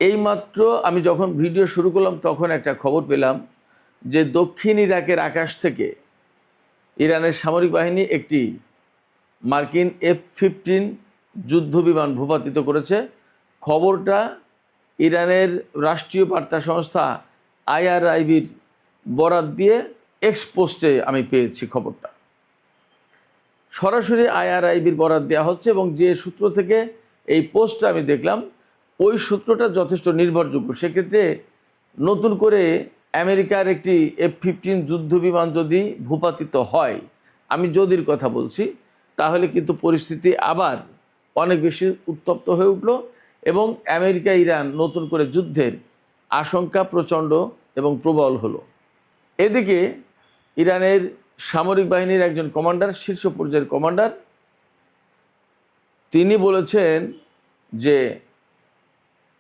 এইমাত্র আমি যখন ভিডিও শুরু করলাম তখন একটা খবর পেলাম যে দক্ষিণ ইরাকের আকাশ থেকে ইরানের সামরিক বাহিনী একটি মার্কিন F-15 যুদ্ধ বিমান ভূপাতিত করেছে। খবরটা ইরানের রাষ্ট্রীয় বার্তা সংস্থা IRIBর বরাত দিয়ে এক্সপোস্টে আমি পেয়েছি খবরটা। সরাসরি IRIBর বরাত দেওয়া হচ্ছে এবং যে সূত্র থেকে এই পোস্টটা আমি দেখলাম ওই সূত্রটা যথেষ্ট নির্ভরযোগ্য। সেক্ষেত্রে নতুন করে আমেরিকার একটি F-15 যুদ্ধ বিমান যদি ভূপাতিত হয়, আমি যদির কথা বলছি, তাহলে কিন্তু পরিস্থিতি আবার অনেক বেশি উত্তপ্ত হয়ে উঠল এবং আমেরিকা ইরান নতুন করে যুদ্ধের আশঙ্কা প্রচণ্ড এবং প্রবল হলো। এদিকে ইরানের সামরিক বাহিনীর একজন কমান্ডার, শীর্ষ পর্যায়ের কমান্ডার, তিনি বলেছেন যে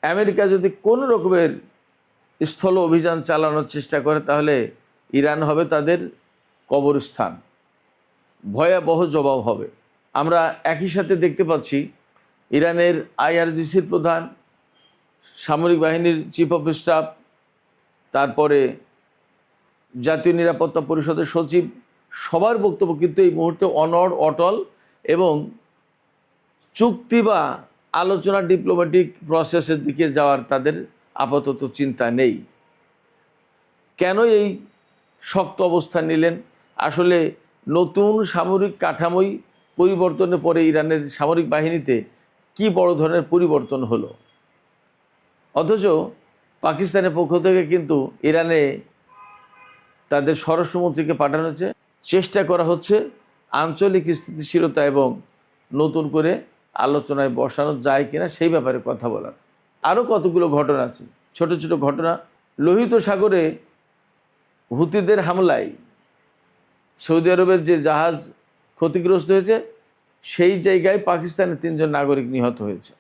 আমেরিকা যদি কোনো রকমের স্থল অভিযান চালানোর চেষ্টা করে তাহলে ইরান হবে তাদের কবরস্থান, ভয়াবহ জবাব হবে। আমরা একই সাথে দেখতে পাচ্ছি ইরানের IRGCর প্রধান, সামরিক বাহিনীর চিফ অফ স্টাফ, তারপরে জাতীয় নিরাপত্তা পরিষদের সচিব, সবার বক্তব্য কিন্তু এই মুহূর্তে অনড়, অটল এবং চুক্তি বা আলোচনা, ডিপ্লোম্যাটিক প্রসেসের দিকে যাওয়ার তাদের আপাতত চিন্তা নেই। কেন এই শক্ত অবস্থান নিলেন? আসলে নতুন সামরিক কাঠামোই পরিবর্তনের পরে ইরানের সামরিক বাহিনীতে কি বড় ধরনের পরিবর্তন হলো? অথচ পাকিস্তানের পক্ষ থেকে কিন্তু ইরানে তাদের স্বরাষ্ট্রমন্ত্রীকে পাঠানো হয়েছে, চেষ্টা করা হচ্ছে আঞ্চলিক স্থিতিশীলতা এবং নতুন করে আলোচনায় বসানো যায় কিনা সেই ব্যাপারে কথা বলার। আরও কতগুলো ঘটনা আছে, ছোট ছোট ঘটনা। লোহিত সাগরে হুতিদের হামলায় সৌদি আরবের যে জাহাজ ক্ষতিগ্রস্ত হয়েছে, সেই জায়গায় পাকিস্তানের 3 জন নাগরিক নিহত হয়েছে।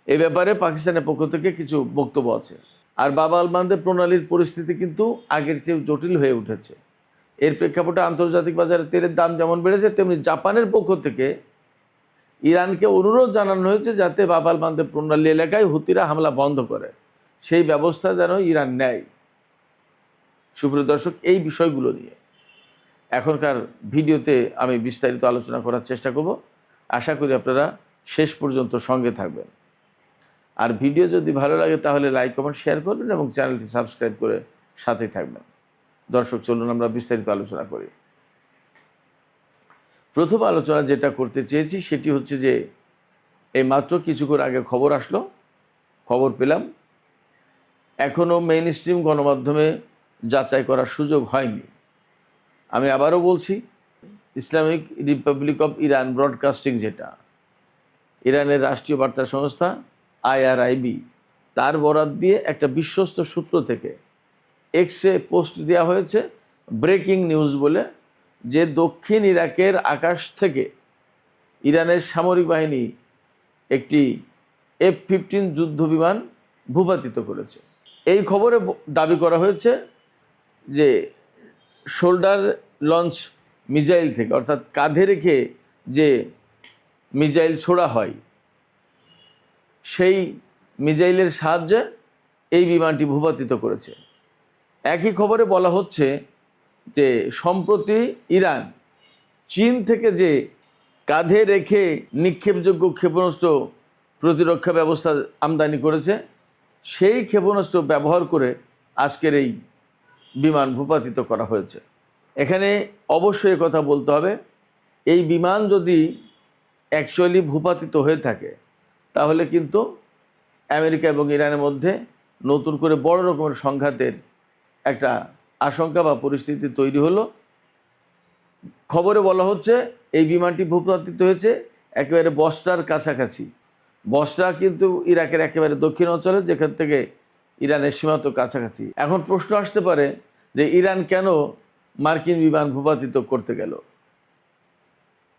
এ ব্যাপারে পাকিস্তানের পক্ষ থেকে কিছু বক্তব্য আছে। আর বাব আল মানদেব প্রণালীর পরিস্থিতি কিন্তু আগের চেয়ে জটিল হয়ে উঠেছে। এর প্রেক্ষাপটে আন্তর্জাতিক বাজারে তেলের দাম যেমন বেড়েছে, তেমনি জাপানের পক্ষ থেকে ইরানকে অনুরোধ জানানো হয়েছে যাতে বাব আল মানদেব প্রণালী এলাকায় হুতিরা হামলা বন্ধ করে, সেই ব্যবস্থা যেন ইরান নেয়। সুপ্রিয় দর্শক, এই বিষয়গুলো নিয়ে এখনকার ভিডিওতে আমি বিস্তারিত আলোচনা করার চেষ্টা করব। আশা করি আপনারা শেষ পর্যন্ত সঙ্গে থাকবেন। আর ভিডিও যদি ভালো লাগে তাহলে লাইক, কমেন্ট, শেয়ার করবেন এবং চ্যানেলটি সাবস্ক্রাইব করে সাথেই থাকবেন। দর্শক, চলুন আমরা বিস্তারিত আলোচনা করি। প্রথম আলোচনা যেটা করতে চেয়েছি সেটি হচ্ছে যে এই মাত্র কিছুক্ষণ আগে খবর পেলাম, এখনও মেইন স্ট্রিম গণমাধ্যমে যাচাই করার সুযোগ হয়নি। আমি আবারও বলছি, Islamic Republic of Iran broadcasting, যেটা ইরানের রাষ্ট্রীয় বার্তা সংস্থা IRIB, তার বরাত দিয়ে একটা বিশ্বস্ত সূত্র থেকে এক্সে পোস্ট দেওয়া হয়েছে, ব্রেকিং নিউজ বলে, যে দক্ষিণ ইরাকের আকাশ থেকে ইরানের সামরিক বাহিনী একটি F-15 যুদ্ধ বিমান ভূপাতিত করেছে। এই খবরে দাবি করা হয়েছে যে শোল্ডার লঞ্চ মিসাইল থেকে, অর্থাৎ কাঁধে রেখে যে মিসাইল ছোড়া হয়, সেই মিসাইলের সাহায্যে এই বিমানটি ভূপাতিত করেছে। একই খবরে বলা হচ্ছে যে সম্প্রতি ইরান চীন থেকে যে কাঁধে রেখে নিক্ষেপযোগ্য ক্ষেপণাস্ত্র প্রতিরক্ষা ব্যবস্থা আমদানি করেছে, সেই ক্ষেপণাস্ত্র ব্যবহার করে আজকের এই বিমান ভূপাতিত করা হয়েছে। এখানে অবশ্যই কথা বলতে হবে, এই বিমান যদি অ্যাকচুয়ালি ভূপাতিত হয়ে থাকে তাহলে কিন্তু আমেরিকা এবং ইরানের মধ্যে নতুন করে বড় রকমের সংঘাতের একটা আশঙ্কা বা পরিস্থিতি তৈরি হলো। খবরে বলা হচ্ছে এই বিমানটি ভূপাতিত হয়েছে একেবারে বসরার কাছাকাছি। বসরা কিন্তু ইরাকের একেবারে দক্ষিণ অঞ্চলে, যেখান থেকে ইরানের সীমান্ত কাছাকাছি। এখন প্রশ্ন আসতে পারে যে ইরান কেন মার্কিন বিমান ভূপাতিত করতে গেল?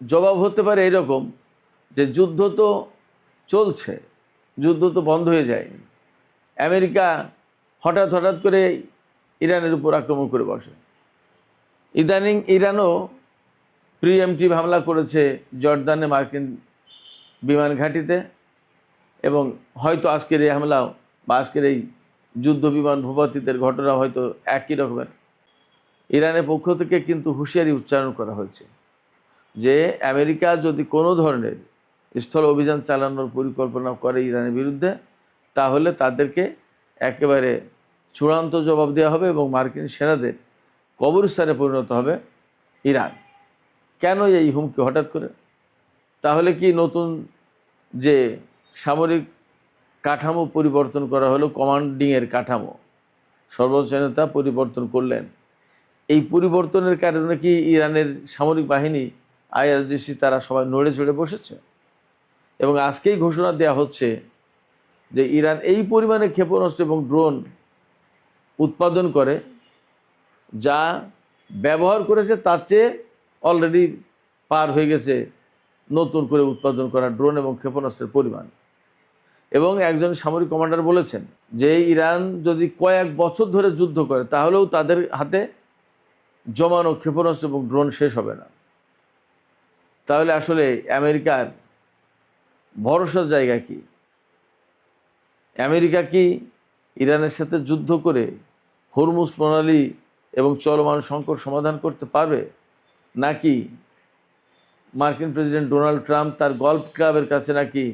জবাব হতে পারে এরকম যে যুদ্ধ তো চলছে, যুদ্ধ তো বন্ধ হয়ে যায়নি। আমেরিকা হঠাৎ করে ইরানের উপর আক্রমণ করে বসে। ইদানিং ইরানও প্রিএমটিভ হামলা করেছে জর্দানে মার্কিন বিমান ঘাঁটিতে, এবং হয়তো আজকের এই হামলাও বা আজকের এই যুদ্ধ বিমান ভূপাতিতের ঘটনা হয়তো একই রকমের। ইরানের পক্ষ থেকে কিন্তু হুঁশিয়ারি উচ্চারণ করা হয়েছে যে আমেরিকা যদি কোনো ধরনের স্থল অভিযান চালানোর পরিকল্পনা করে ইরানের বিরুদ্ধে, তাহলে তাদেরকে একেবারে চূড়ান্ত জবাব দেওয়া হবে এবং মার্কিন সেনাদের কবরস্থানে পরিণত হবে ইরান। কেন এই হুমকি হঠাৎ করে? তাহলে কি নতুন যে সামরিক কাঠামো পরিবর্তন করা হলো, কমান্ডিংয়ের কাঠামো সর্বোচ্চ নেতা পরিবর্তন করলেন, এই পরিবর্তনের কারণে কি ইরানের সামরিক বাহিনী আইআরজিসি তারা সবাই নড়ে চড়ে বসেছে? এবং আজকেই ঘোষণা দেওয়া হচ্ছে যে ইরান এই পরিমাণে ক্ষেপণাস্ত্র এবং ড্রোন উৎপাদন করে, যা ব্যবহার করেছে তার চেয়ে অলরেডি পার হয়ে গেছে নতুন করে উৎপাদন করা ড্রোন এবং ক্ষেপণাস্ত্রের পরিমাণ। এবং একজন সামরিক কমান্ডার বলেছেন যে ইরান যদি কয়েক বছর ধরে যুদ্ধ করে তাহলেও তাদের হাতে জমানো ক্ষেপণাস্ত্র এবং ড্রোন শেষ হবে না। তাহলে আসলে আমেরিকার ভরসার জায়গা কি? আমেরিকা কি ইরানের সাথে যুদ্ধ করে হরমুজ প্রণালী এবং চলমান সংকট সমাধান করতে পারবে? নাকি মার্কিন প্রেসিডেন্ট ডোনাল্ড ট্রাম্প তার গল্ফ ক্লাবের কাছে নাকি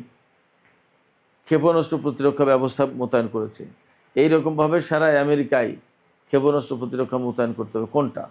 ক্ষেপণাস্ত্র প্রতিরক্ষা ব্যবস্থা মোতায়েন করেছে? এই রকমভাবে সারা আমেরিকায় ক্ষেপণাস্ত্র প্রতিরক্ষা মোতায়েন করতে হবে, কোনটা?